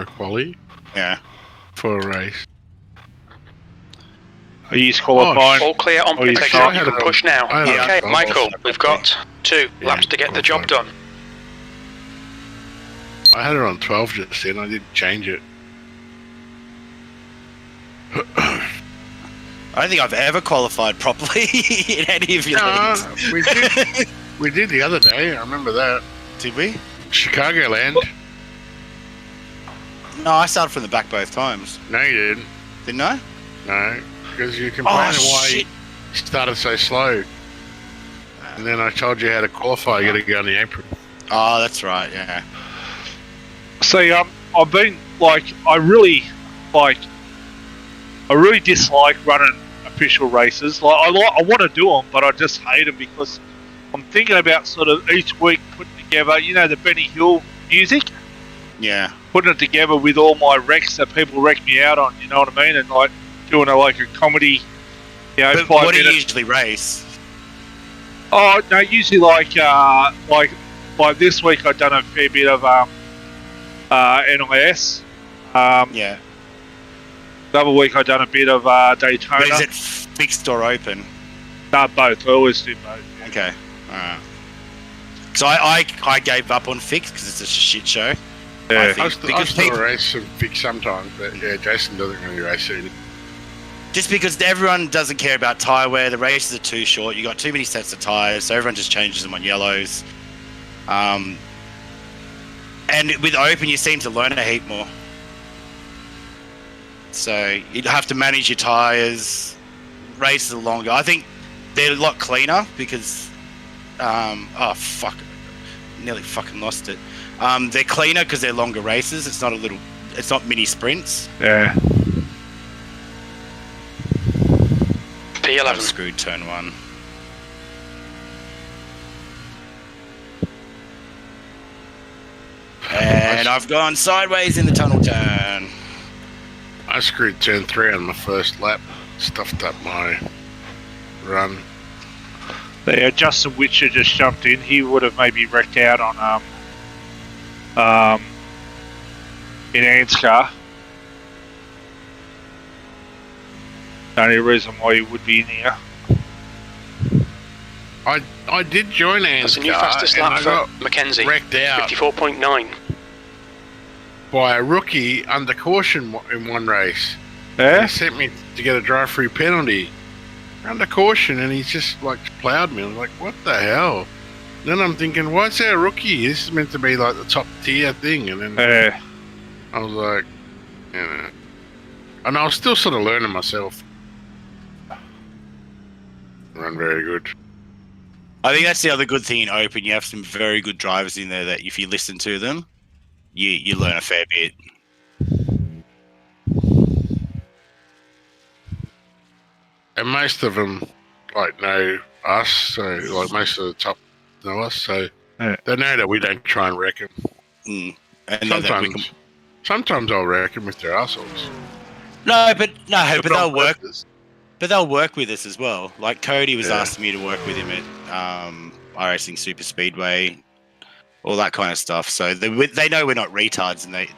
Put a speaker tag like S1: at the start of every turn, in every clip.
S1: quali
S2: Yeah.
S1: for a race.
S3: Are you qualifying?
S4: All clear on
S3: Oh, you
S4: pit exit.
S3: start-
S4: You can push now. Okay,
S1: Yeah.
S4: Michael, we've got 2 laps to get the job done.
S1: I had it on 12 just then. I didn't change it.
S2: I don't think I've ever qualified properly in any of your leagues.
S1: We did the other day. I remember that.
S2: Did we?
S1: Chicagoland.
S2: No, I started from the back both times.
S1: No, you didn't.
S2: Didn't I?
S1: No, because you complained why
S2: shit.
S1: you started so slow. And then I told you how to qualify. You got to go on the apron.
S2: Oh, that's right. Yeah.
S3: See, I've been I really dislike running official races. I want to do them, but I just hate them because I'm thinking about sort of each week putting together, the Benny Hill music.
S2: Yeah.
S3: Putting it together with all my wrecks that people wreck me out on. You know what I mean? And doing a comedy.
S2: But
S3: 5
S2: what do
S3: minutes.
S2: you usually race?
S3: Oh no, usually like this week I've done a fair bit of NIS.
S2: Yeah.
S3: The other week I've done a bit of Daytona.
S2: But is it fixed or open?
S3: No, both. I always do both. Yeah.
S2: Okay. Alright. So I gave up on fixed because it's just a shit show.
S3: Yeah.
S1: I still race and fix sometimes, but yeah, Jason doesn't really race it.
S2: Just because everyone doesn't care about tyre wear, the races are too short, you got too many sets of tyres, so everyone just changes them on yellows. And with open, you seem to learn a heap more. So you'd have to manage your tyres, races are longer. I think they're a lot cleaner because, oh fuck, nearly fucking lost it. They're cleaner because they're longer races. It's not mini sprints.
S3: Yeah.
S4: P11.
S2: I'm screwed turn 1. And I've gone sideways in the tunnel turn.
S1: I screwed turn 3 on my first lap. Stuffed up my run.
S3: Yeah, Justin Witcher just jumped in. He would have maybe wrecked out on in Anscar. The only reason why he would be in here.
S1: I did join Anscar.
S4: That's the new fastest lap for Mackenzie.
S1: Wrecked out
S4: 54.9.
S1: by a rookie under caution in one race.
S3: Yeah?
S1: He sent me to get a drive-through penalty under caution, and he's just plowed me. I was like, what the hell? Then I'm thinking, why is there a rookie? This is meant to be the top tier thing. And then I was like, and I was still sort of learning myself. Run very good.
S2: I think that's the other good thing in open. You have some very good drivers in there that if you listen to them, you learn a fair bit.
S1: And most of them know us, so most of the top know us, so they know that we don't try and wreck them.
S2: And
S1: sometimes I'll wreck them if they're assholes.
S2: But they'll work. But they'll work with us as well. Like Cody was asking me to work with him at iRacing Super Speedway, all that kind of stuff. So they know we're not retards, and they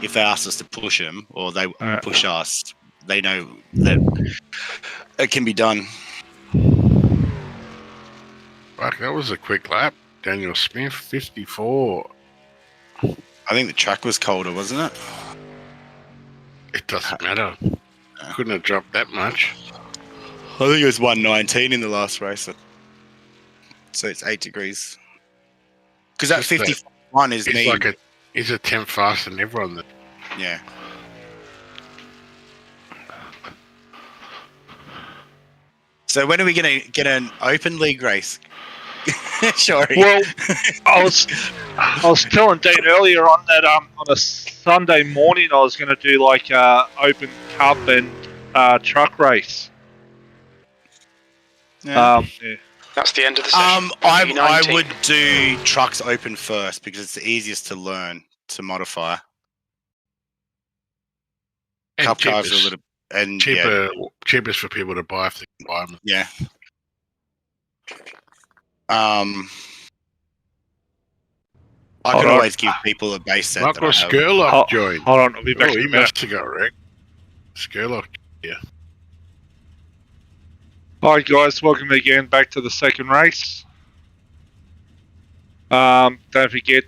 S2: if they ask us to push them or they push us, they know that it can be done.
S1: Fuck, that was a quick lap. Daniel Smith, 54.
S2: I think the track was colder, wasn't it?
S1: It doesn't matter. Couldn't have dropped that much.
S2: I think it was 119 in the last race. So it's 8 degrees. Because that 51 is me.
S1: He's a 10th faster than everyone.
S2: Yeah. So when are we going to get an open league race? Sorry.
S3: Well, I was telling Dean earlier on that on a Sunday morning I was going to do open cup and truck race.
S2: Yeah.
S4: That's the end of the session.
S2: I would do trucks open first because it's the easiest to learn to modify.
S1: And
S2: Cup cars are a little
S1: cheapest for people to buy if they can buy them.
S2: Yeah. I can always give people a base set.
S1: Michael Skurlock joined.
S3: Hold on, I'll be back
S1: Oh,
S3: in a
S1: he
S3: minute.
S1: must have got wrecked. Skurlock, yeah.
S3: Hi guys, welcome again back to the second race. Don't forget,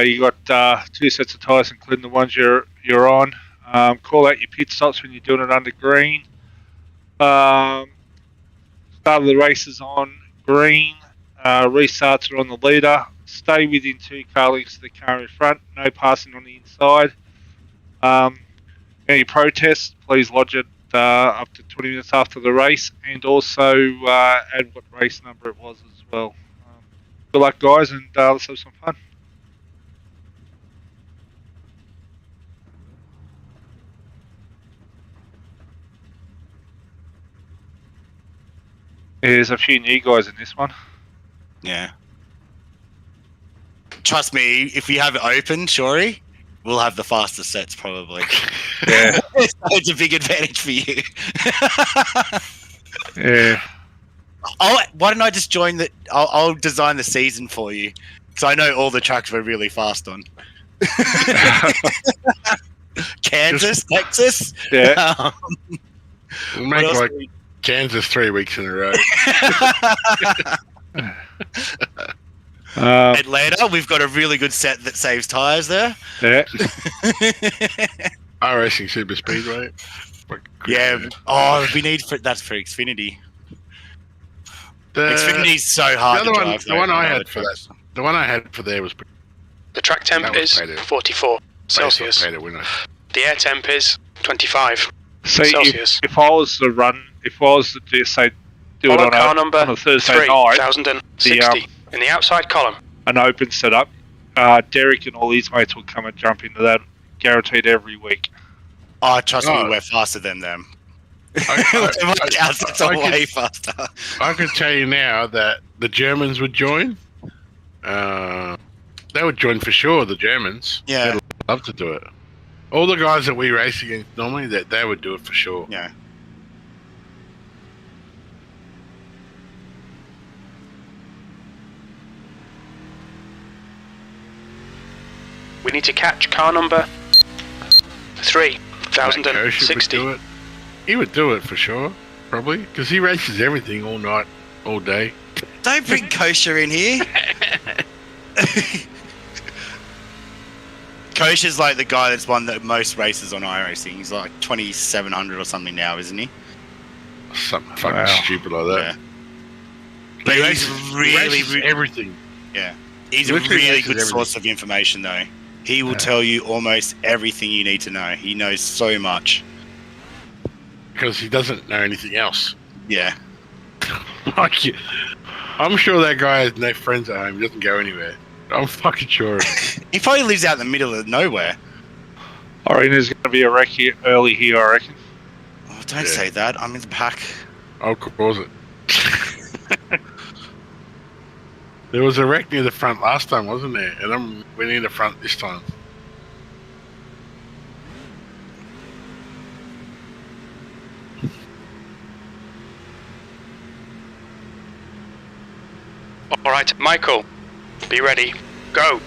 S3: you got 2 sets of tyres, including the ones you're on. Call out your pit stops when you're doing it under green. Start of the race is on green. Restarts are on the leader. Stay within 2 car lengths of the car in front. No passing on the inside. Any protests, please lodge it up to 20 minutes after the race, and also add what race number it was as well. Good luck, guys, and let's have some fun. There's a few new guys in this one.
S2: Yeah. Trust me, if we have it open, Shory, we'll have the fastest sets probably.
S3: Yeah.
S2: It's a big advantage for you.
S3: Yeah.
S2: Oh, why don't I just join the... I'll design the season for you. Because I know all the tracks we're really fast on. Kansas, Texas.
S3: Yeah.
S1: We'll make like Kansas 3 weeks in a row.
S2: Atlanta, we've got a really good set that saves tyres there.
S3: Yeah.
S1: iRacing Super Speedway.
S2: Yeah. Oh, we need... That's for Xfinity. Xfinity's so hard to drive.
S1: The one I had for that. The one I had for there was...
S4: The track temp is 44 Celsius. The air temp is 25 Celsius.
S3: If I was to run, if I was to do, say, do it on a Thursday night,
S4: 3060 in the outside column,
S3: an open setup, Derek and all his mates will come and jump into that, guaranteed every week.
S2: Oh, trust me, we're faster than them. That's way faster.
S1: I can tell you now that the Germans would join. They would join for sure, the Germans.
S2: Yeah.
S1: They'd love to do it. All the guys that we race against normally, that they would do it for sure.
S2: Yeah.
S4: we need to catch car number 3060.
S1: He would do it for sure, probably, because he races everything all night, all day.
S2: Don't bring Kosher in here. Kosher's like the guy that's won the most races on iRacing. He's like 2,700 or something now, isn't he?
S1: Something fucking stupid like that.
S2: Yeah. But he's
S1: races everything.
S2: Yeah. He's a really good source of information, though. He will tell you almost everything you need to know. He knows so much.
S1: Because he doesn't know anything else.
S2: Yeah.
S1: I'm sure that guy has no friends at home. He doesn't go anywhere. I'm fucking sure.
S2: He probably lives out in the middle of nowhere.
S3: I reckon there's going to be a wreck here, early here, I reckon.
S2: Oh, don't say that. I'm in the pack.
S1: I'll cause it. There was a wreck near the front last time, wasn't there? And we're near the front this time.
S4: All right, Michael, be ready. Go.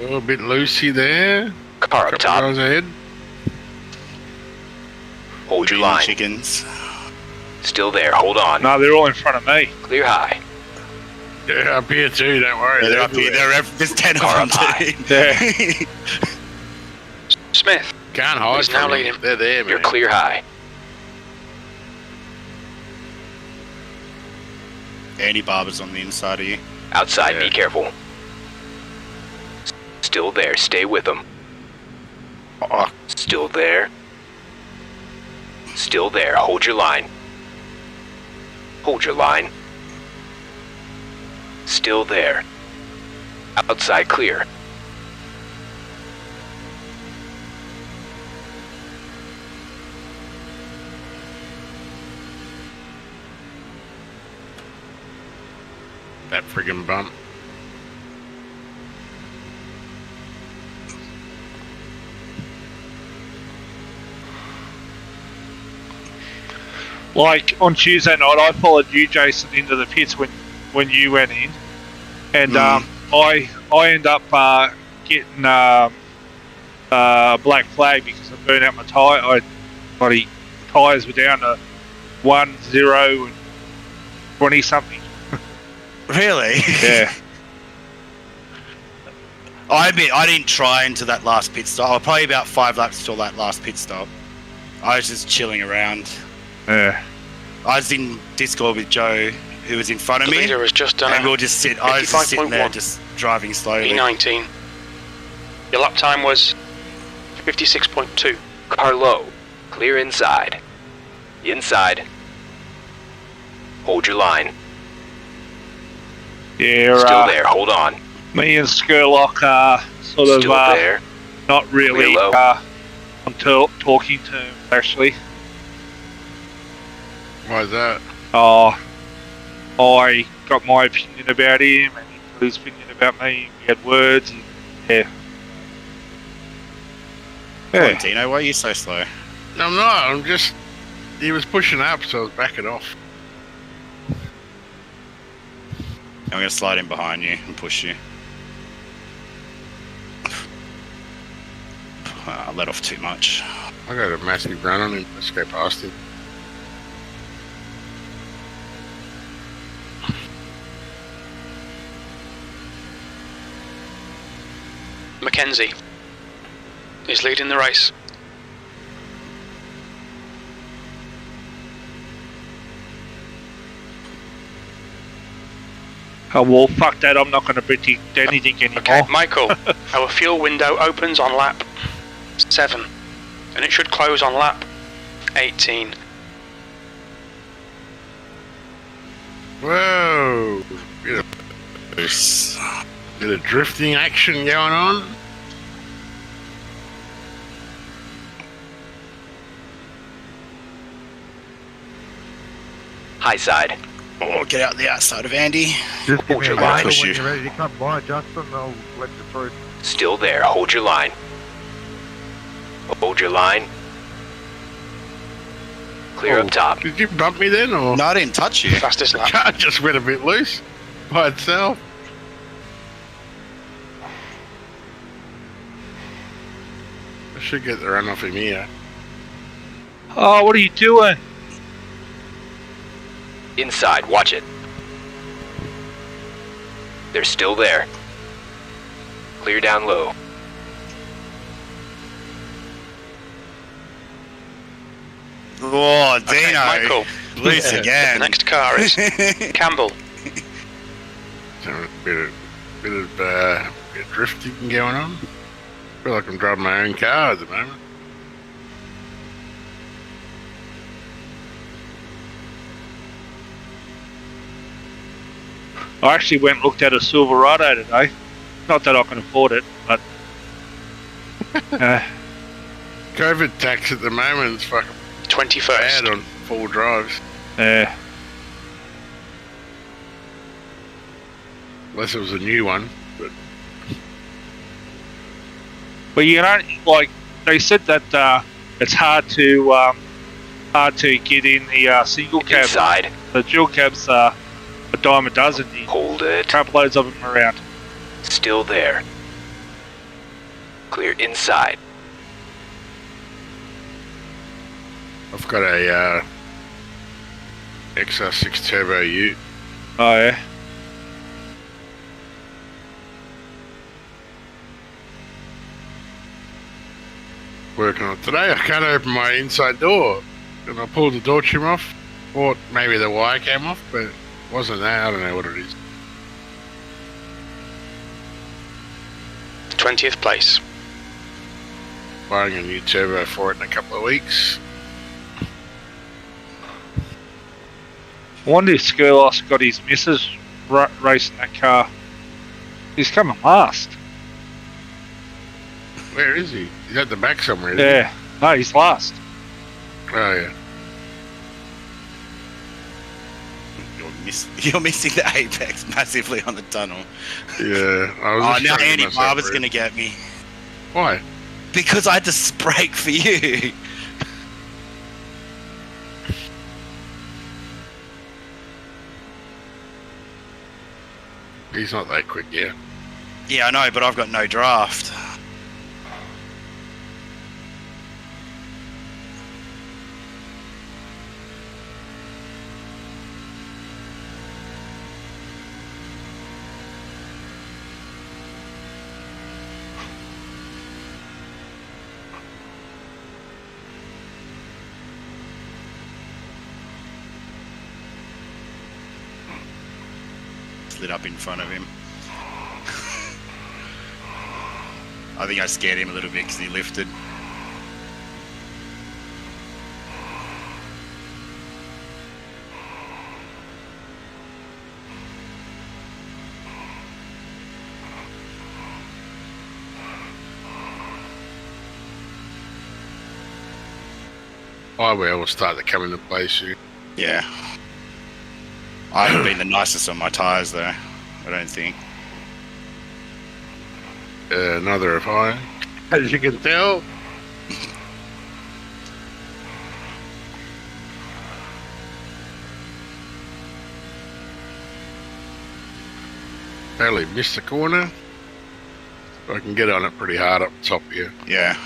S1: A bit loosey there.
S4: Car up top.
S1: Guys ahead.
S4: Hold your line.
S2: Chickens.
S4: Still there. Hold on.
S3: No, they're all in front of me.
S4: Clear high.
S1: They're up here too. Don't worry.
S2: Yeah, they're up here. There's 10 of them too.
S3: Yeah.
S4: Smith.
S1: Can't hide
S4: Who's now
S1: from
S4: leading?
S1: them. They're there, man.
S4: You're clear high.
S2: Andy Barber's on the inside of you.
S4: Outside.
S1: Yeah.
S4: Be careful. Still there. Stay with them.
S1: Oh,
S4: Still there. Still there. Hold your line. Hold your line. Still there. Outside clear.
S1: that friggin' bump.
S3: Like on Tuesday night, I followed you, Jason, into the pits when you went in, and I end up getting a black flag because I burned out my tyre. My tyres were down to 1, 0, and 20 something.
S2: Really?
S3: Yeah.
S2: I didn't try into that last pit stop. I was probably about 5 laps till that last pit stop. I was just chilling around.
S3: Yeah.
S2: I was in Discord with Joe, who was in front of me.
S4: The leader has just done
S2: and I was just sitting there, just driving slowly.
S4: E19. Your lap time was 56.2.
S5: Car low. Clear inside. Inside. Hold your line.
S3: Yeah,
S5: still there. Hold on.
S3: Me and Skurlock are sort of
S5: still there.
S3: Not really on talking terms, actually.
S1: Why is that?
S3: I got my opinion about him, and he got his opinion about me. We had words, and
S2: Come on, Dino, why are you so slow?
S1: No, I'm not. I'm just... He was pushing up, so I was backing off.
S2: I'm going to slide in behind you and push you. I let off too much.
S1: I got a massive run on him. Let's go past him.
S4: Mackenzie is leading the race.
S3: Oh, well, fuck that. I'm not going to predict anything anymore.
S4: Okay, Michael, our fuel window opens on lap 7, and it should close on lap 18.
S1: Whoa! Bit of drifting action going on.
S5: High side.
S2: Oh, get out the outside of Andy.
S6: Just
S5: hold your line.
S6: when you're ready to come by, Justin, I'll let you through.
S5: Still there. Hold your line. Hold your line. Clear up top.
S1: Did you bump me then, or?
S2: No, I didn't touch you.
S4: Fastest
S1: The
S4: lap.
S1: car just went a bit loose by itself. I should get the run off him here.
S3: Oh, what are you doing?
S5: Inside. Watch it. They're still there. Clear down low.
S2: Oh, Dino.
S4: Okay, Michael.
S2: Loose again.
S4: The next car is Campbell.
S1: So a bit of drifting going on. I feel like I'm driving my own car at the moment.
S3: I actually went and looked at a Silverado today. Not that I can afford it, but...
S1: COVID tax at the moment is fucking
S4: 21st.
S1: bad on full drives.
S3: Yeah.
S1: Unless it was a new one.
S3: But you know, like, they said that it's hard to get in the single cab.
S5: Inside.
S3: The dual cabs are a dime a dozen.
S5: Hold it.
S3: Couple loads of them around.
S5: Still there. Clear inside.
S1: I've got a XR6 Turbo Ute.
S3: Oh yeah.
S1: Working on it today. I can't open my inside door. And I pulled the door trim off. Thought maybe the wire came off, but it wasn't that. I don't know what it is.
S4: 20th place.
S1: Buying a new turbo for it in a couple of weeks.
S3: I wonder if Skurlos got his missus racing that car. He's coming last.
S1: Where is he? He's at the back somewhere. Isn't
S3: Yeah. No, he's last.
S1: He? Oh yeah.
S2: You're missing the apex massively on the tunnel.
S1: Yeah.
S2: Now Andy Barber's going to get me.
S1: Why?
S2: Because I had to brake for you.
S1: He's not that quick, yeah.
S2: Yeah, I know, but I've got no draft. Lit up in front of him. I think I scared him a little bit because he lifted.
S1: Highway will start to come into play soon.
S2: Yeah. I haven't been the nicest on my tyres though, I don't think.
S1: Neither have I. As you can tell. Barely missed the corner. I can get on it pretty hard up top here.
S2: Yeah.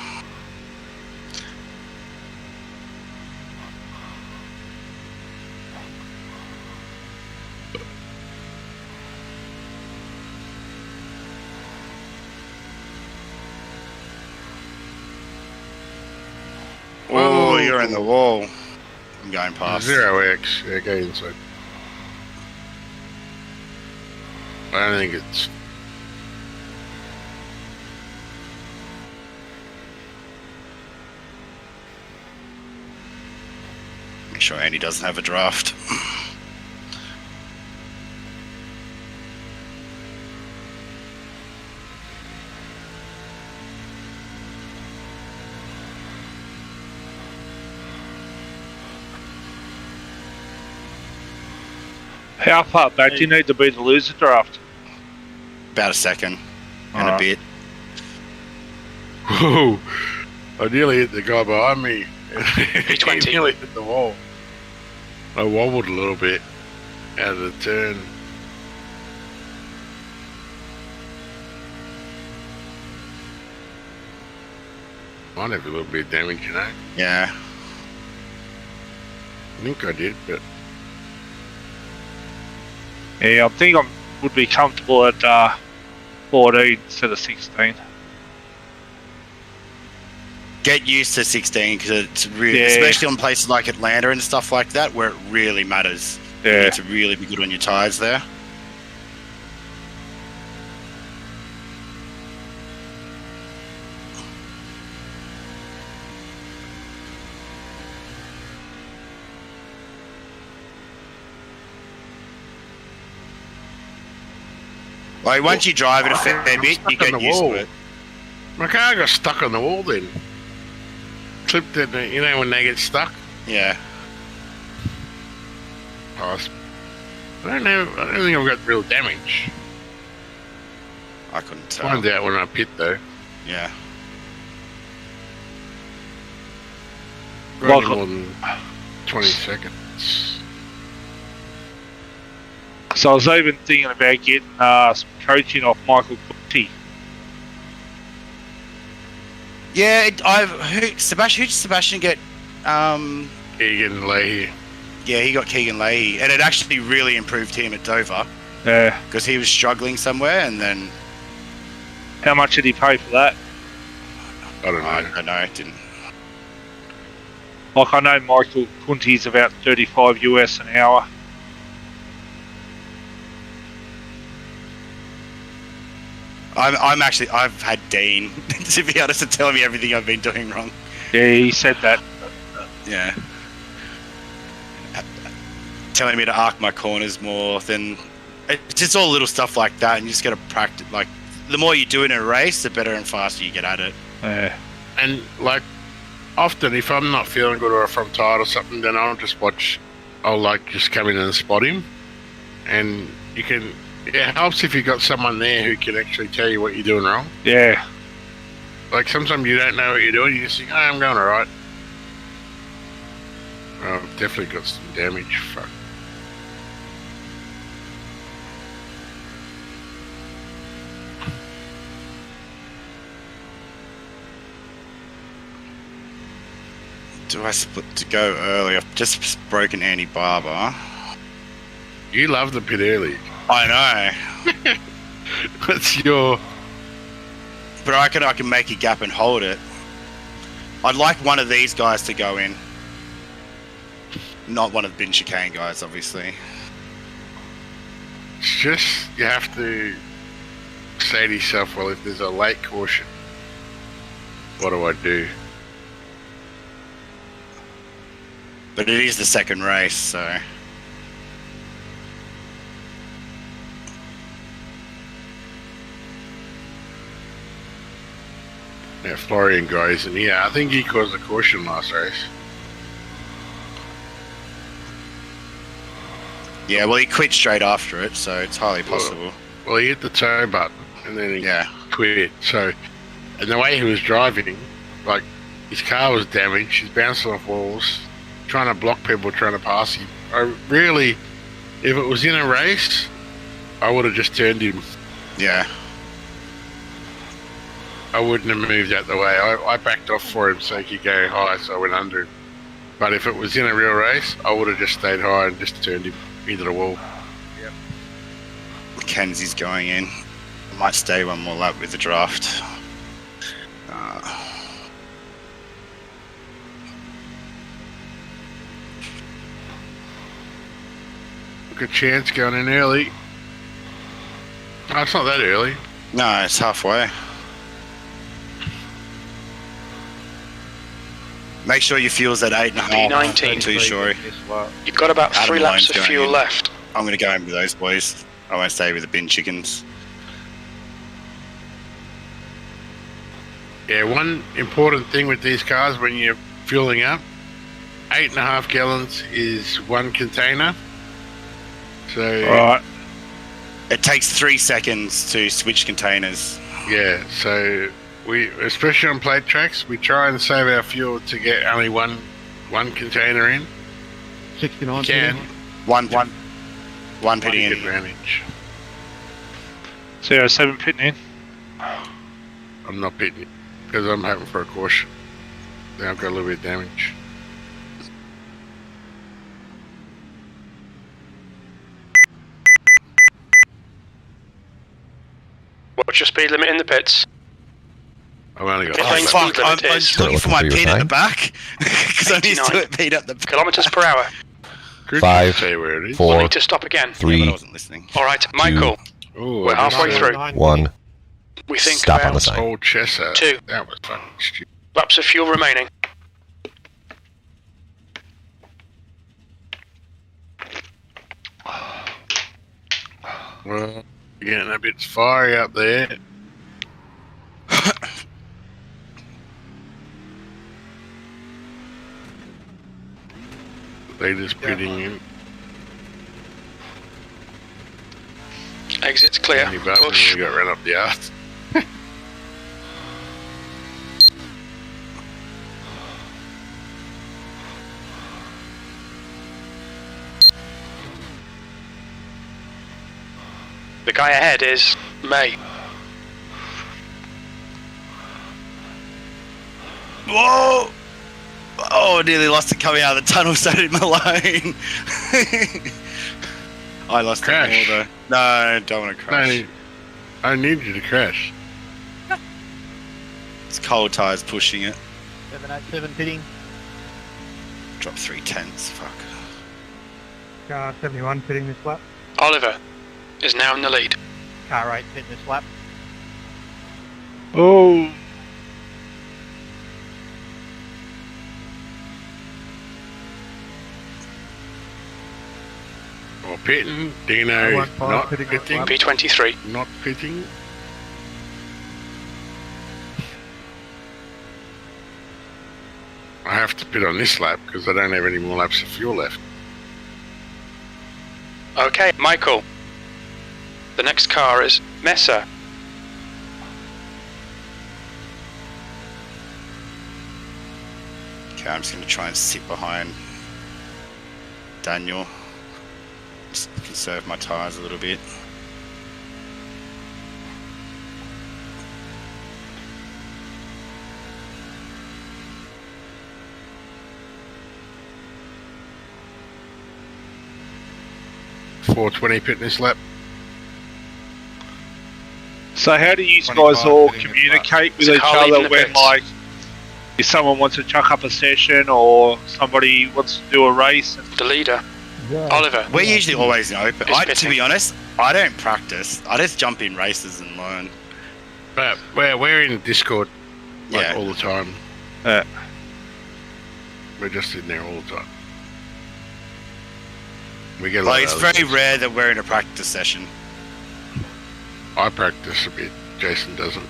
S2: Oh, you're in the wall. I'm going past.
S1: 0x. Yeah, go inside. I don't think it's...
S2: Make sure Andy doesn't have a draft.
S3: How far back do you need to be to lose the draft?
S2: About a second and a bit.
S1: Whoa! I nearly hit the guy behind me.
S4: P20.
S1: He nearly hit the wall. I wobbled a little bit out of the turn. Might have a little bit of damage, you know?
S2: Yeah.
S1: I think I did, but...
S3: Yeah, I think I would be comfortable at 14 instead of 16.
S2: Get used to 16 because it's really, especially on places like Atlanta and stuff like that, where it really matters.
S3: Yeah.
S2: You need to really be good on your tyres there. Like once you drive it a fair bit, you get used to it.
S1: My car got stuck on the wall then. Clipped it, you know when they get stuck?
S2: Yeah.
S1: I don't know, I don't think I've got real damage.
S2: I couldn't tell.
S1: Find out when I pit though.
S2: Yeah.
S1: Running more than 20 seconds.
S3: So I was even thinking about getting some coaching off Michael Kunti.
S2: Yeah, who did Sebastian get?
S1: Keegan Leahy.
S2: Yeah, he got Keegan Leahy, and it actually really improved him at Dover.
S3: Yeah.
S2: Because he was struggling somewhere, and then...
S3: How much did he pay for that?
S1: I don't know.
S2: I don't know, it didn't...
S3: Like I know Michael Kunti's about 35 US an hour.
S2: I've had Dean, to be honest, to tell me everything I've been doing wrong.
S3: Yeah, he said that.
S2: Yeah. Telling me to arc my corners more than... It's just all little stuff like that, and you just got to practice. Like, the more you do in a race, the better and faster you get at it.
S3: Yeah.
S1: And, like, often if I'm not feeling good or if I'm tired or something, then I'll just watch... I'll, like, just come in and spot him. and you can. It helps if you've got someone there who can actually tell you what you're doing wrong.
S3: Yeah.
S1: Like sometimes you don't know what you're doing. You just think, "Oh, I'm going all right." Oh, I've definitely got some damage. Fuck.
S2: Do I split to go early? I've just broken Andy Barber.
S1: You love the pit early.
S2: I know.
S1: What's your...
S2: But I can make a gap and hold it. I'd like one of these guys to go in. Not one of the bin chicane guys, obviously.
S1: It's just, you have to say to yourself, well, if there's a late caution, what do I do?
S2: But it is the second race, so...
S1: Yeah, Florian goes, and yeah, I think he caused a caution last race.
S2: Yeah, well, he quit straight after it, so it's highly possible.
S1: Well, he hit the tow button, and then he quit. So, and the way he was driving, like, his car was damaged, he's bouncing off walls, trying to block people trying to pass him. I really, if it was in a race, I would have just turned him.
S2: Yeah.
S1: I wouldn't have moved out the way. I backed off for him so he could go high, so I went under him. But if it was in a real race, I would have just stayed high and just turned him into the wall.
S6: Yep.
S2: Mackenzie's going in. I might stay one more lap with the draft.
S1: Good chance going in early. Oh, it's not that early.
S2: No, it's halfway. Make sure your fuel's at 8.5.
S4: P19.
S2: Too short.
S4: You've got about 3 laps of fuel left.
S2: I'm going to go in with those boys. I won't stay with the bin chickens.
S1: Yeah, one important thing with these cars when you're fueling up, 8.5 gallons is one container. So
S3: Right.
S2: It takes 3 seconds to switch containers.
S1: yeah, so we, especially on plate tracks, we try and save our fuel to get only one container in.
S6: 69.
S1: Can
S2: One pitting in.
S1: advantage.
S3: 07 pitting in.
S1: I'm not pitting it because I'm hoping for a caution. Then I've got a little bit of damage.
S4: What's your speed limit in the pits?
S1: I've only got.
S4: Oh,
S2: Fuck, I'm
S4: Speed limit is
S2: just looking for my
S7: Looking for
S2: pin
S7: your
S2: at the
S7: time?
S2: back. Because I'm used to it being at the
S4: Kilometers per hour.
S1: Could
S7: 5,
S1: say where it is.
S4: We'll
S7: 4,
S4: need to stop again.
S2: Yeah, but
S7: 3,
S2: I wasn't listening.
S4: All right, Michael.
S1: Ooh,
S4: We're halfway
S1: this,
S4: through.
S7: 1.
S4: We think
S7: Stop on
S4: about
S7: the sign.
S1: Old Chester.
S4: 2
S1: That was fucking stupid.
S4: laps of fuel remaining.
S1: Well, getting a bit fiery up there. They just pitting in.
S4: Exit's clear.
S1: Any button,
S4: Push.
S1: you got run up the arse.
S4: The guy ahead is May.
S2: Whoa! Oh, I nearly lost it coming out of the tunnel, so did Malone. I lost
S1: Crash.
S2: it more though. No, I don't want to crash.
S1: No, I need you to crash.
S2: It's cold tires pushing it.
S6: 787 pitting.
S2: Drop 3/10. Fuck.
S6: Car 71 pitting this lap.
S4: Oliver is now in the lead.
S6: Car 8 pitting this lap.
S3: Oh.
S1: Or pitting. Dino
S6: 1-5
S1: not
S6: pitting
S1: pitting.
S6: lap.
S4: P23.
S1: Not pitting. I have to pit on this lap because I don't have any more laps of fuel left.
S4: Okay, Michael. The next car is Mesa.
S2: Okay, I'm just going to try and sit behind Daniel. Just conserve my tyres a little bit.
S1: .420 pit this lap.
S3: So how do you guys all communicate with each other when, like, if someone wants to chuck up a session or somebody wants to do a race? And
S4: the leader, Oliver.
S2: We're usually always open. To be honest, I don't practice. I just jump in races and learn.
S1: But we're in Discord all the time. We're just in there all the time. We get
S2: it's very rare that we're in a practice session.
S1: I practice a bit. Jason doesn't.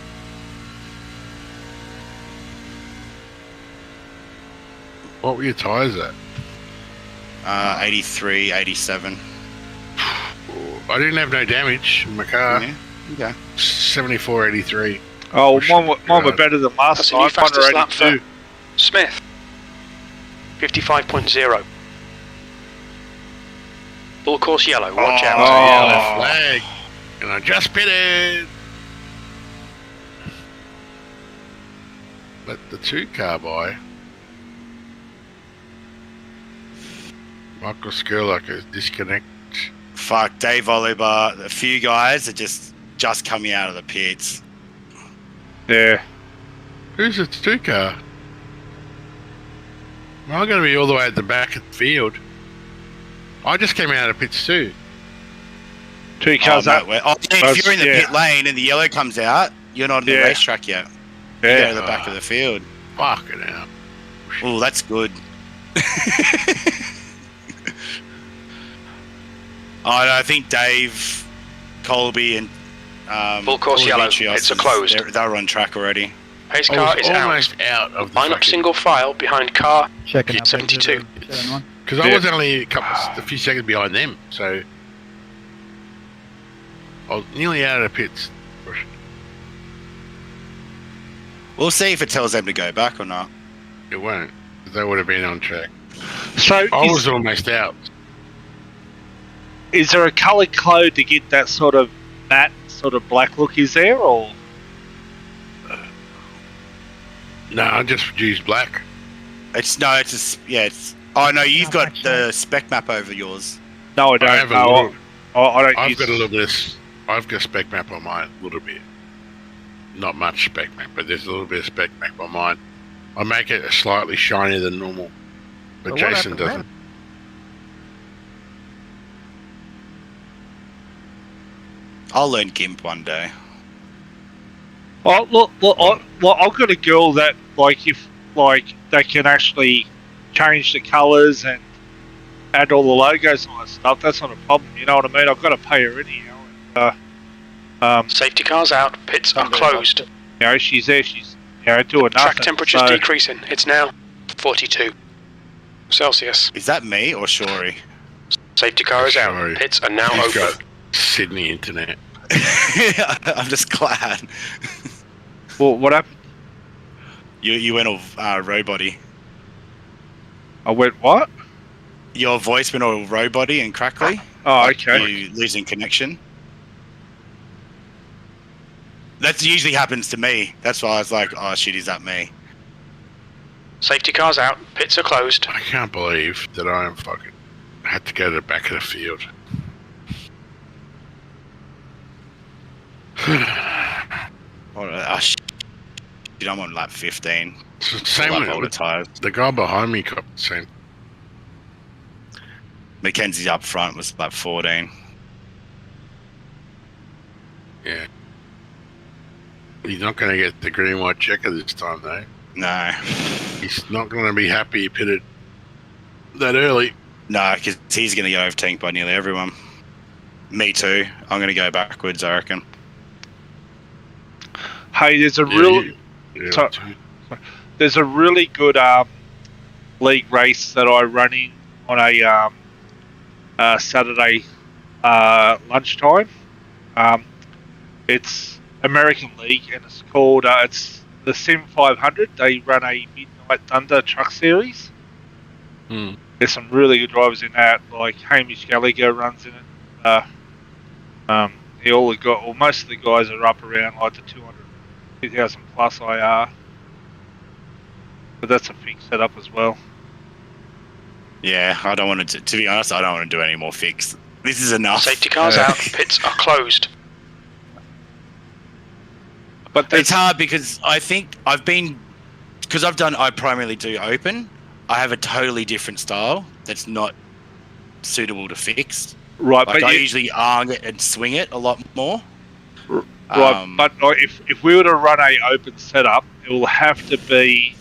S1: What were your tyres at?
S2: 83, 87.
S1: I didn't have no damage in my car.
S2: Yeah. Okay.
S1: 74, 83.
S3: Oh, mine were better than last time.
S4: Fastest lap for Smith. 55.0. Full course yellow. Watch out.
S1: Yellow flag. And I just pitted. Let the 2 car by. Michael Skurlock is disconnect.
S2: Fuck, Dave Oliver. A few guys are just coming out of the pits.
S3: Yeah.
S1: Who's the 2 car? Am I going to be all the way at the back of the field? I just came out of pits too.
S3: 2 cars up.
S2: If you're in the pit lane and the yellow comes out, you're not on the racetrack yet. You go to the back of the field.
S1: Fucking hell.
S2: Oh, that's good. I think Dave, Colby, and
S4: full course yellow. It's a closed.
S2: They're on track already.
S4: Pace car is
S1: almost out of the
S4: line up single file behind car.
S6: Checking out
S4: 72.
S1: Because I was only a few seconds behind them, so I was nearly out of the pits.
S2: We'll see if it tells them to go back or not.
S1: It won't, because they would have been on track.
S3: So
S1: I was almost out.
S3: Is there a colour code to get that sort of matte, sort of black look? Is there, or?
S1: No, I just used black.
S2: Oh no, you've got the spec map over yours.
S3: No, I don't.
S1: I don't.
S3: I've
S1: got a little bit of. I've got spec map on mine, a little bit. Not much spec map, but there's a little bit of spec map on mine. I make it slightly shinier than normal, but Jason doesn't.
S2: I'll learn GIMP one day.
S3: Oh, look, I've got a girl that, they can actually change the colours and add all the logos and all that stuff. That's not a problem, you know what I mean? I've got to pay her anyhow.
S4: Safety cars out, pits are closed.
S3: You know, she's there, she's doing nothing.
S4: Track temperature's decreasing. It's now 42 Celsius.
S2: Is that me or Shory?
S4: Safety car is out. Pits are now open.
S1: Got Sydney internet.
S2: I'm just glad.
S3: Well, what happened?
S2: You went all robot-y.
S3: I went what?
S2: Your voice went all robot-y and crackly.
S3: Oh, okay.
S2: You losing connection. That usually happens to me. That's why I was like, oh shit, is that me?
S4: Safety cars out. Pits are closed.
S1: I can't believe that I am fucking had to go to the back of the field.
S2: I'm on lap 15.
S1: So same with the guy behind me got the same.
S2: Mackenzie up front was lap 14.
S1: Yeah. He's not going to get the green white checker this time though.
S2: No.
S1: He's not going to be happy he pitted that early.
S2: No, because he's going to get overtaken by nearly everyone. Me too. I'm going to go backwards, I reckon.
S3: Hey, there's a there's a really good league race that I run in on a Saturday lunchtime. It's American League, and it's called it's the Sim 500. They run a Midnight Thunder truck series. There's some really good drivers in that, like Hamish Gallagher runs in it. Most of the guys are up around like the 200,000 plus IR, but that's a fixed setup as well.
S2: Yeah, I don't want to be honest, I don't want to do any more fix. This is enough.
S4: Safety cars out, pits are closed.
S2: But it's hard because I think I primarily do open. I have a totally different style that's not suitable to fixed.
S3: Right,
S2: like
S3: but
S2: I usually arm it and swing it a lot more.
S3: Right, but like, if we were to run a open setup, it will have to be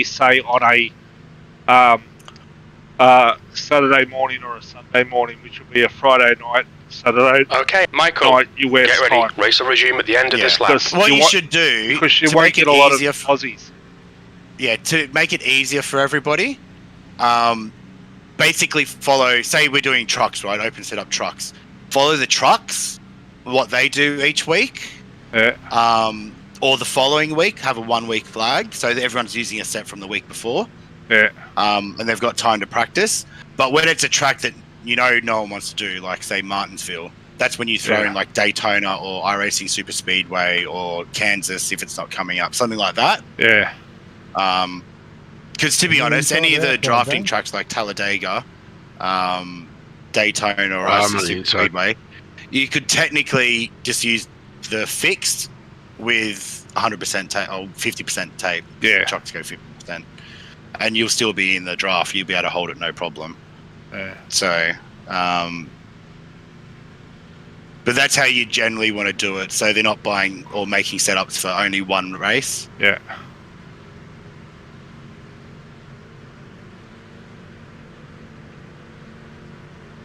S3: say on a Saturday morning or a Sunday morning, which will be a Friday night, Saturday.
S4: Okay, Michael,
S3: night, US
S4: get ready.
S3: Time.
S4: Race will resume at the end of this lap.
S2: What you should do,
S3: because you
S2: to
S3: won't
S2: make
S3: get
S2: it
S3: a lot of
S2: easier
S3: Aussies.
S2: Yeah, to make it easier for everybody, basically follow. Say we're doing trucks, right? Open setup trucks. Follow the trucks, what they do each week.
S3: Yeah.
S2: Or the following week, have a 1 week flag, so that everyone's using a set from the week before.
S3: Yeah.
S2: And they've got time to practice. But when it's a track that no one wants to do, like say Martinsville, that's when you throw in like Daytona or iRacing Super Speedway or Kansas if it's not coming up, something like that.
S3: Yeah.
S2: Because to be honest, any of the drafting tracks like Talladega, Daytona or iRacing Super Speedway, you could technically just use the fixed with 100% tape or 50% tape.
S3: Yeah.
S2: Trucks go 50%. And you'll still be in the draft. You'll be able to hold it no problem. So, but that's how you generally want to do it. So they're not buying or making setups for only one race.
S3: Yeah.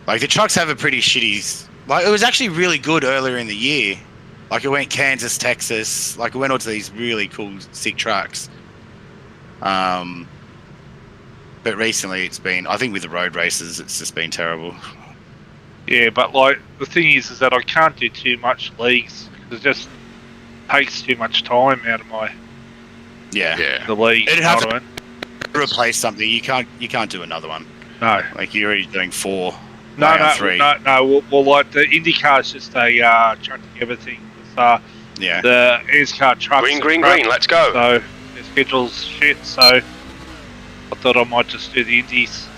S2: Like the trucks have a pretty shitty. Like it was actually really good earlier in the year. Like it went Kansas, Texas. Like it went on to these really cool, sick tracks. But recently it's been, I think with the road races, it's just been terrible.
S3: Yeah, but like the thing is that I can't do too much leagues because it just takes too much time out of my the league.
S2: It'd have to replace something. You can't do another one.
S3: No,
S2: like you're already doing 4.
S3: No. Well, like the IndyCar is just a truck together thing. The NASCAR trucks.
S4: Green. Let's go.
S3: So their schedule's shit. So I thought I might just do the Indies.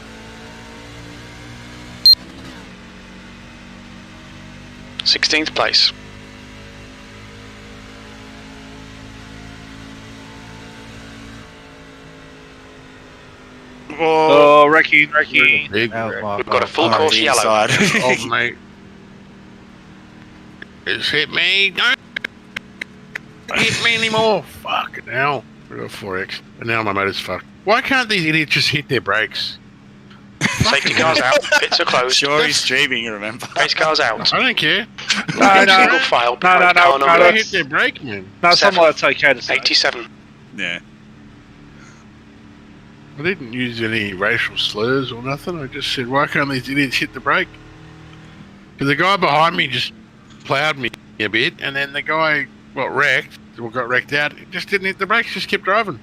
S4: th place.
S3: Oh, wrecking.
S4: We've got a full course yellow.
S1: Oh, mate. It's hit me. Don't hit me anymore. Fucking hell. We got 4X. And now my motor's fucked. Why can't these idiots just hit their brakes?
S4: Safety cars out. Pits are closed.
S2: Sure, he's streaming, remember.
S4: Race cars out.
S1: I don't care.
S4: Single file.
S3: No.
S1: They hit their brake, man.
S3: No, something that's okay to say.
S4: 87.
S2: Yeah.
S1: I didn't use any racial slurs or nothing. I just said, why can't these idiots hit the brake? Because the guy behind me just plowed me a bit, and then the guy got wrecked out. He just didn't hit the brakes, just kept driving.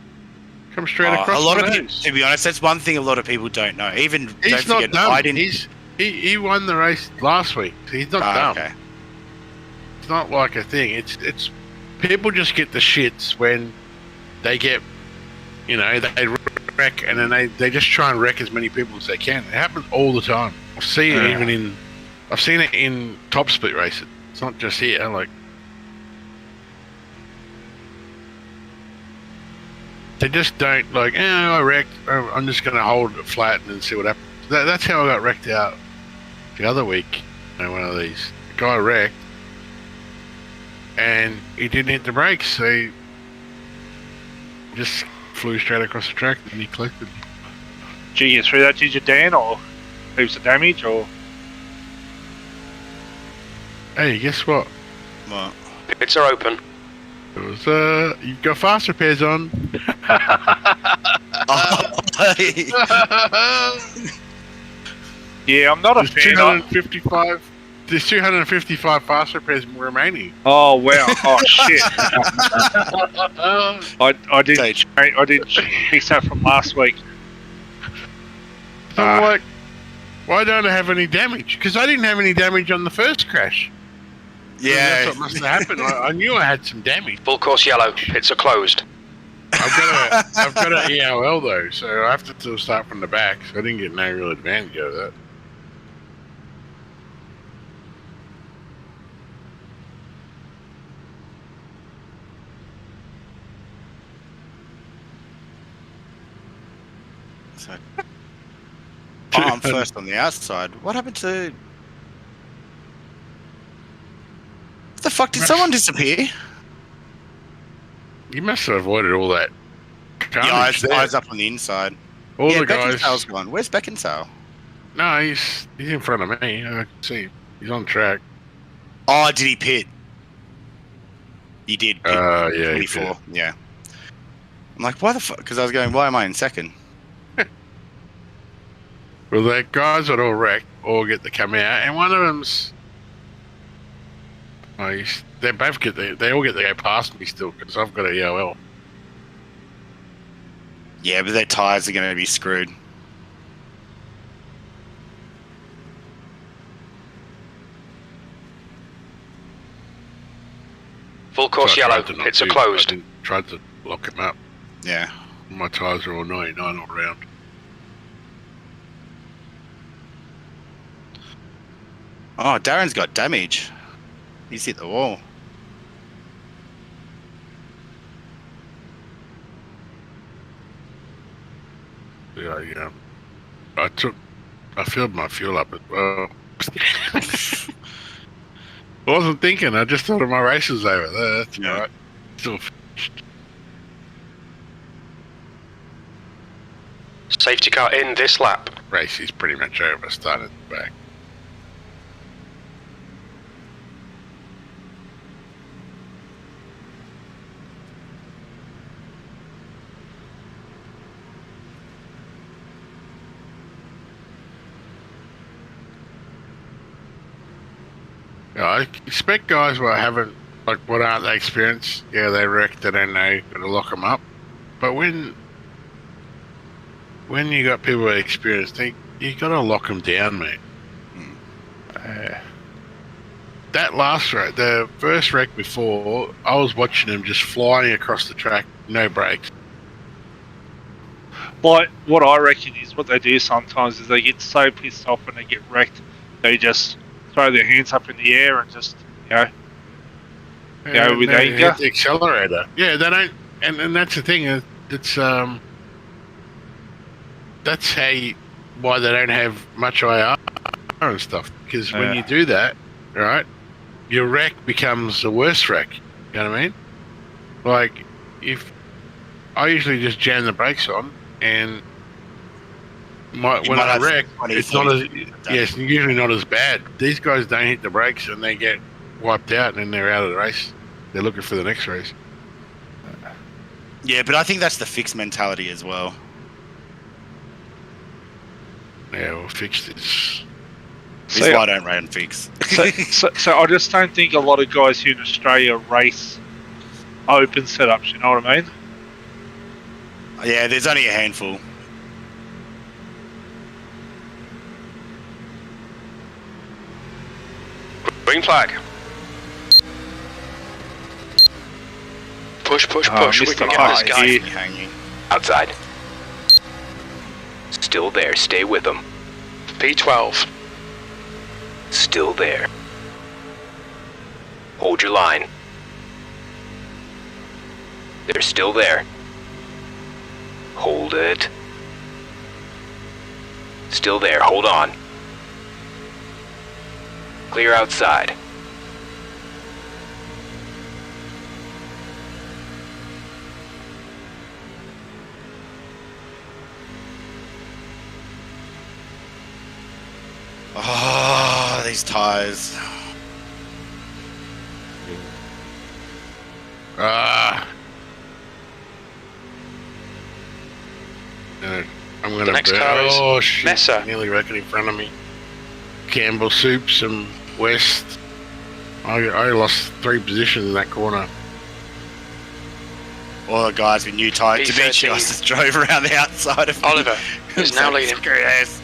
S1: Come straight across.
S2: A lot of people, to be honest, that's one thing a lot of people don't know. Even
S1: he's
S2: don't forget,
S1: dumb.
S2: I didn't.
S1: He won the race last week. So he's not dumb.
S2: Okay.
S1: It's not like a thing. It's people just get the shits when they get, they wreck, and then they just try and wreck as many people as they can. It happens all the time. I've seen it I've seen it in top split races. It's not just here. Like they just don't I wrecked. I'm just going to hold it flat and see what happens. That's how I got wrecked out the other week. One of these. The guy wrecked and he didn't hit the brakes, so he just flew straight across the track and he collected me.
S3: Did you get through that, did you, Dan, or heaps of damage, or?
S1: Hey, guess what?
S2: What?
S4: Pits are open.
S1: It was, you've got fast repairs on.
S3: Yeah, I'm not a fan.
S1: 255. there's 255 fast repairs remaining.
S3: Oh wow! Oh shit! I didn't fix that from last week.
S1: So I'm like, why don't I have any damage? Because I didn't have any damage on the first crash.
S2: Yeah,
S1: that's what must have happened. I knew I had some damage.
S4: Full course yellow. Pits are closed.
S1: I've got an EOL though, so I have to still start from the back. So I didn't get no real advantage out of that.
S2: So, I'm first on the outside. What happened to? What the fuck? Did someone disappear?
S1: You must have avoided all that.
S2: Yeah, I was up on the inside.
S1: All the guys.
S2: Beckinsale's gone. Where's Beckinsale?
S1: No, he's in front of me. I can see him. He's on track.
S2: Oh, did he pit? He did. Pit
S1: Yeah,
S2: 24. Yeah. I'm like, why the fuck? Because I was going, why am I in second?
S1: Well, the guys that all wrecked all get to come out, and one of them's. Oh, they both get. They all get to go past me still because I've got a EOL.
S2: Yeah, but their tyres are going to be screwed.
S4: Full course yellow. Pits are closed.
S1: I tried to lock him up.
S2: Yeah.
S1: My tyres are all 99 all round.
S2: Oh, Darren's got damage. He's hit the wall.
S1: Yeah. I filled my fuel up as well. I wasn't thinking. I just thought my race was over. That's all right. Still finished.
S4: Safety car in this lap.
S1: Race is pretty much over. Starting at the back. Yeah, I expect guys what aren't they experienced? Yeah, they wrecked. They don't know. Got to lock them up. But when you got people with experience, you got to lock them down, mate. That last wreck, the first wreck before, I was watching them just flying across the track, no brakes.
S3: But what I reckon is what they do sometimes is they get so pissed off when they get wrecked, they just throw their hands up in the air and just, go with anger.
S1: Hit the accelerator. Yeah, they don't, and that's the thing. It's that's why they don't have much IR and stuff. Because when you do that, right, your wreck becomes the worst wreck. You know what I mean? Like, if I usually just jam the brakes on, and when I wreck, it's not as usually not as bad. These guys don't hit the brakes and they get wiped out, and then they're out of the race. They're looking for the next race.
S2: Yeah, but I think that's the fixed mentality as well.
S1: Yeah, we'll fix this.
S2: This is why I don't run fix.
S3: So I just don't think a lot of guys here in Australia race open setups, you know what I mean?
S2: Yeah, there's only a handful.
S4: Green flag. Push. We can get this guy.
S2: Hanging.
S5: Outside. Still there. Stay with them.
S4: P12.
S5: Still there. Hold your line. They're still there. Hold it. Still there. Hold on. Clear outside.
S2: Oh, these tires.
S1: I'm gonna.
S4: The next car is
S1: oh shit!
S4: Mesa.
S1: Nearly wrecked in front of me. Campbell soups and west. I lost 3 positions in that corner.
S2: All the guys with new tyres. Demetrios just drove around the outside of me.
S4: Oliver is now leading.
S2: Yes.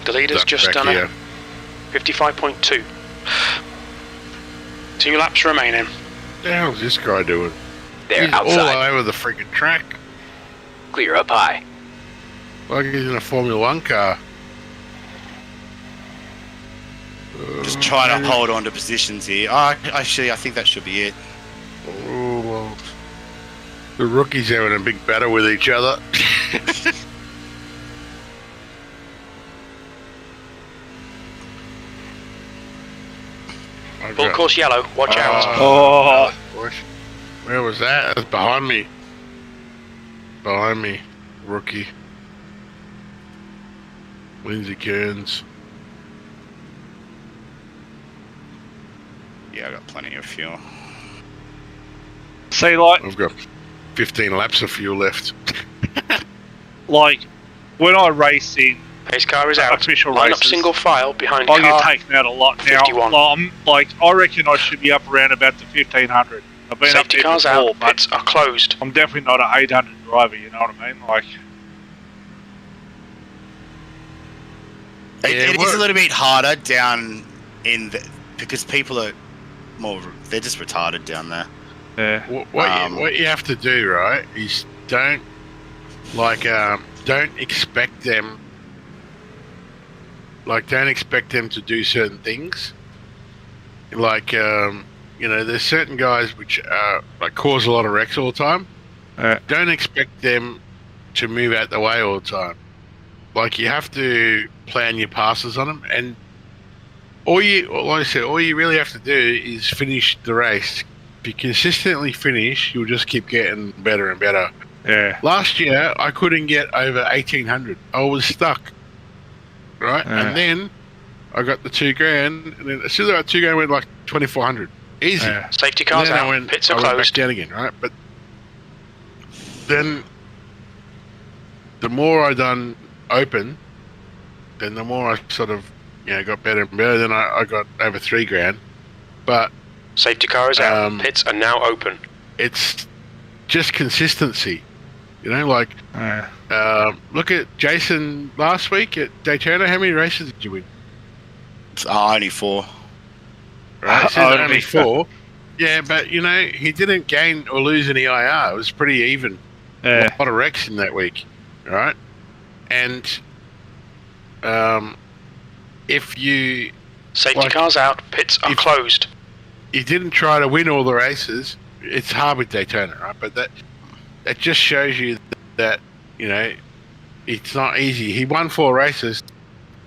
S4: The leader's just done it. 55.2. 2 laps remaining.
S1: The hell's this guy doing?
S5: They're
S1: He's
S5: outside.
S1: all over the freaking track.
S5: Clear up high.
S1: Like he's in a Formula 1 car.
S2: Just trying to hold on to positions here. Actually, I think that should be it.
S1: Oh, well. The rookies having a big battle with each other.
S4: Full course yellow, watch out.
S3: Oh.
S1: Where was that? That's behind me. Behind me. Rookie. Lindsay Kearns.
S2: Yeah, I got plenty of fuel.
S3: See, like,
S1: I've got 15 laps of fuel left.
S3: like when I race in
S4: Pace car is out.
S3: official
S4: Line
S3: races,
S4: up single file behind
S3: I
S4: car.
S3: get taken out a lot now.
S4: 51.
S3: I reckon I should be up around about the 1500. I've been
S4: Safety
S3: up there
S4: cars
S3: before,
S4: out.
S3: but
S4: Pits are closed.
S3: I'm definitely not an 800 driver. You know what I mean? Like,
S2: It is a little bit harder down in because people are they're just retarded down there.
S3: yeah,
S1: What you have to do, right, is don't expect them. Like, don't expect them to do certain things. Like, there's certain guys which cause a lot of wrecks all the time. Don't expect them to move out the way all the time. Like, you have to plan your passes on them, and all you really have to do is finish the race. If you consistently finish, you'll just keep getting better and better.
S3: yeah.
S1: Last year, I couldn't get over 1800. I was stuck. Right?
S3: Yeah.
S1: And then I got the $2,000, and then as soon as I got $2,000, I went like 2400. Easy.
S3: Yeah.
S1: And
S4: Safety cars
S1: then
S4: out. Pits are
S1: I went back
S4: closed.
S1: down again, right? But then the more I done open, then the more I sort of got better and better. Then I got over $3,000. But
S4: Safety car is out. Pits are now open.
S1: it's just consistency. Like look at Jason last week at Daytona. How many races did you win?
S2: Only 4.
S1: Right, so only 4. Yeah, but he didn't gain or lose any IR. It was pretty even. A lot of wrecks in that week, right? And if you
S4: Safety cars out. Pits are closed.
S1: You didn't try to win all the races. It's hard with Daytona, right? But that just shows you that it's not easy. He won 4 races,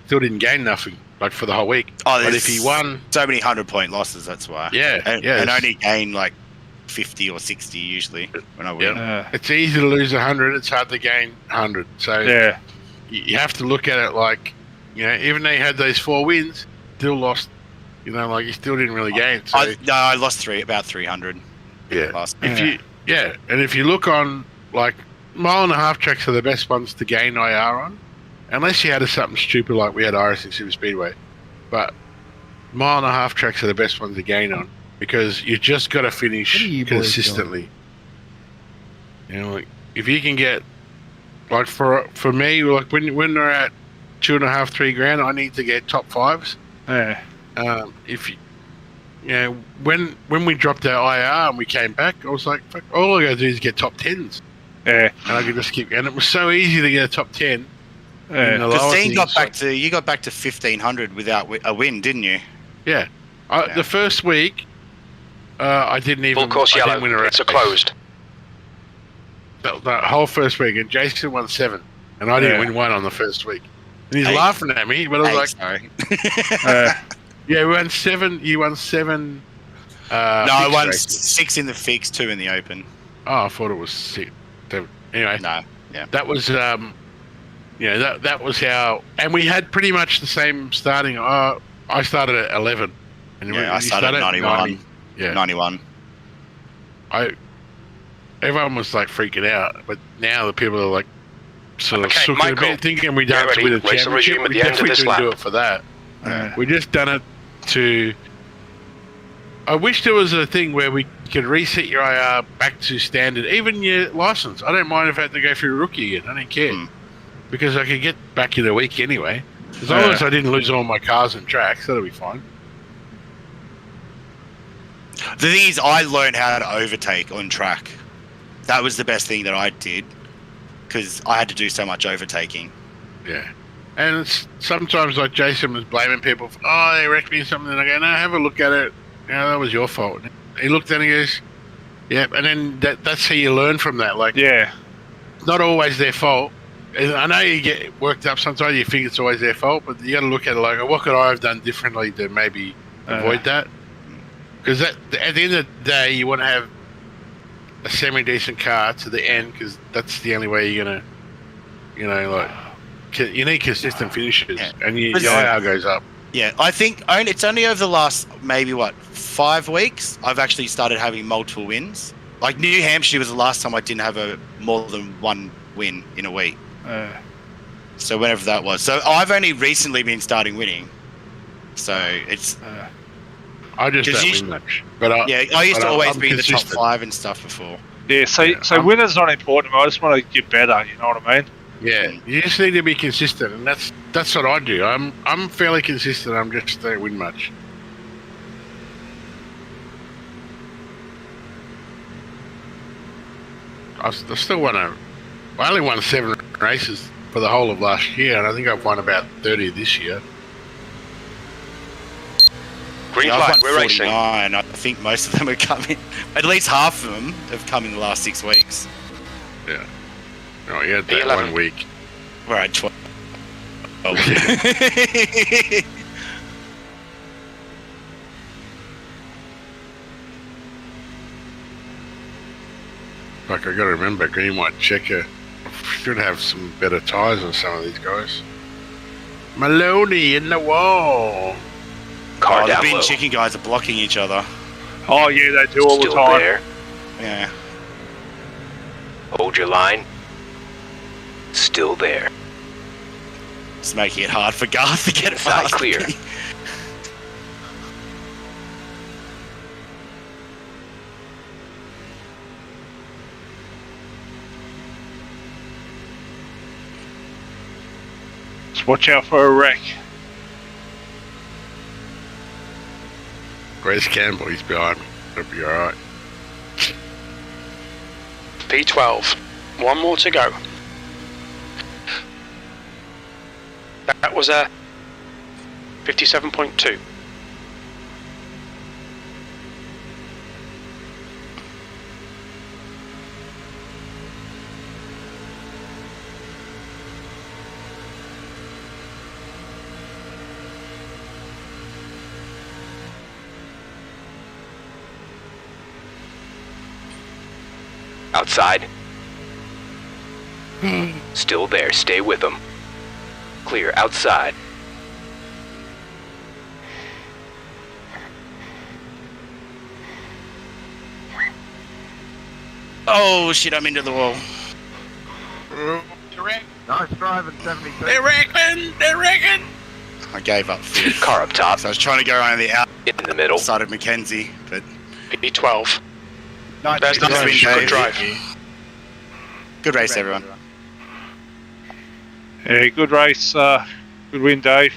S1: still didn't gain nothing, like for the whole week.
S2: Oh,
S1: but if he won
S2: so many 100-point losses, that's why.
S1: Yeah,
S2: and only gain like 50 or 60 usually when I win.
S1: It's easy to lose 100. It's hard to gain 100. So you have to look at it like, even though he had those 4 wins, still lost. Like he still didn't really gain. So
S2: I lost about 300.
S1: Yeah.
S2: Last
S1: and if you look on like 1.5 mile tracks are the best ones to gain IR on, unless you had something stupid like we had RS6 Super Speedway. But 1.5 mile tracks are the best ones to gain on because you just got to finish consistently. Like if you can get like for me, like when we're at 2.5, $3,000, I need to get top 5s.
S3: Yeah.
S1: If when we dropped our IR and we came back, I was like, fuck, all I gotta do is get top 10s.
S3: Yeah.
S1: And I could just keep, and it was so easy to get a top 10
S2: Because Dean got back to 1500 without a win, didn't you?
S1: Yeah. The first week, I didn't even.
S4: Full course yellow.
S1: Win a race.
S4: It's closed.
S1: The whole first week, and Jason won 7, and I didn't win 1 on the first week. And he's laughing at me, but I was like,
S2: sorry.
S1: "Yeah, we won 7. You won 7."
S2: No, I won
S1: races.
S2: 6 in the fix, 2 in the open.
S1: Oh, I thought it was 6. Anyway,
S2: No, yeah,
S1: that was that was how, and we had pretty much the same starting. I started at 11, and
S2: I started at 91. 91.
S1: Everyone was like freaking out, but now the people are like sort of sucking a bit, thinking we don't have to win a championship. We definitely didn't do it for that. We just done it to. I wish there was a thing where we could reset your IR back to standard, even your license. I don't mind if I had to go through rookie again. I don't care because I could get back in a week anyway. As long as I didn't lose all my cars and tracks, that'll be fine.
S2: The thing is, I learned how to overtake on track. That was the best thing that I did because I had to do so much overtaking.
S1: Yeah. And sometimes, like Jason was blaming people for, they wrecked me or something. And I go, no, have a look at it. That was your fault. He looked at it and he goes, yep. And then that's how you learn from that. Like, it's not always their fault. And I know you get worked up. Sometimes you think it's always their fault, but you got to look at it like, what could I have done differently to maybe avoid that? Because at the end of the day, you want to have a semi-decent car to the end because that's the only way you're going to, you need consistent finishes and your IR goes up.
S2: Yeah, I think it's only over the last maybe 5 weeks I've actually started having multiple wins. Like New Hampshire was the last time I didn't have more than 1 win in a week. So whenever that was. So I've only recently been starting winning. So it's...
S1: I just don't win much. But
S2: I used to always be in the top 5 and stuff before.
S3: Yeah, so winning's not important. I just want to get better, you know what I mean?
S1: Yeah, you just need to be consistent, and that's what I do. I'm fairly consistent. I'm just don't win much. I still won I only won 7 races for the whole of last year, and I think I've won about 30 this year.
S4: Green flag, we're racing.
S2: I think most of them are coming. At least half of them have come in the last 6 weeks.
S1: Yeah. Oh, yeah, that 1 week.
S2: We're at 12.
S1: Like, I got to remember, Green White Checker should have some better tyres than some of these guys. Maloney in the wall.
S2: The bin chicken guys are blocking each other.
S3: Oh, yeah, they do all the time.
S5: There.
S2: Yeah.
S5: Hold your line. Still there.
S2: It's making it hard for Garth to get it
S5: Side clear.
S3: Just watch out for a wreck.
S1: Grace Campbell, he's behind me. It'll be alright.
S4: P12. 1 more to go. That was a 57.2.
S5: Outside. Still there. Stay with them. Clear. Outside.
S2: Oh shit, I'm into the wall.
S6: Nice driving, 72.
S1: They're wrecking!
S2: I gave up.
S5: Car up top.
S2: So I was trying to go around the
S5: In the middle.
S2: outside of Mackenzie, but...
S4: P12.
S6: Nice
S4: There's nothing you could drive.
S2: Good race, everyone.
S3: Yeah, good race. Good win, Dave.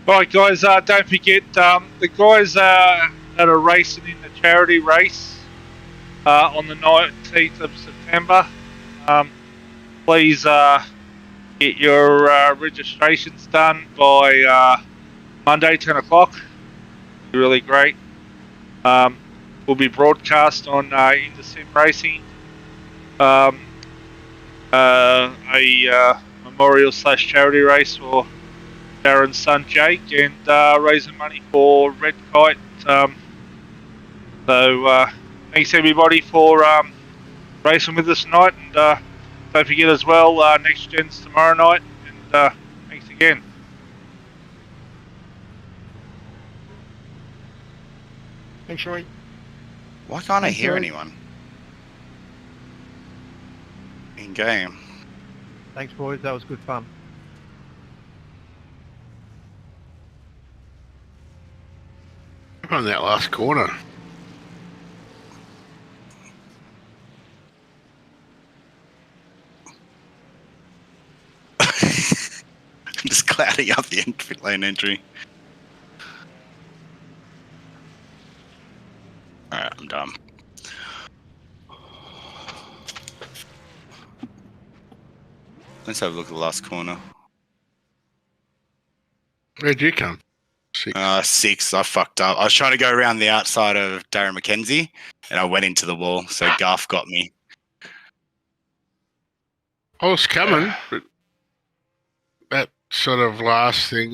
S3: Alright guys, don't forget the guys that are racing in the charity race on the 19th of September. Please get your registrations done by Monday, 10 o'clock. Be really great. Will be broadcast on Into Sim Racing. A memorial / charity race for Darren's son Jake, and raising money for Red Kite. So thanks everybody for racing with us tonight, and don't forget as well, Next Gen's tomorrow night, and thanks again.
S1: Thanks, Roy.
S2: Why can't I hear anyone in game?
S6: Thanks, boys. That was good fun.
S1: On that last corner.
S2: I'm just clouding up the pit lane entry. Alright, I'm done. Let's have a look at the last corner.
S1: Where'd you come?
S2: 6. I fucked up. I was trying to go around the outside of Darren McKenzie, and I went into the wall, so Garth got me.
S1: I was coming, but that sort of last thing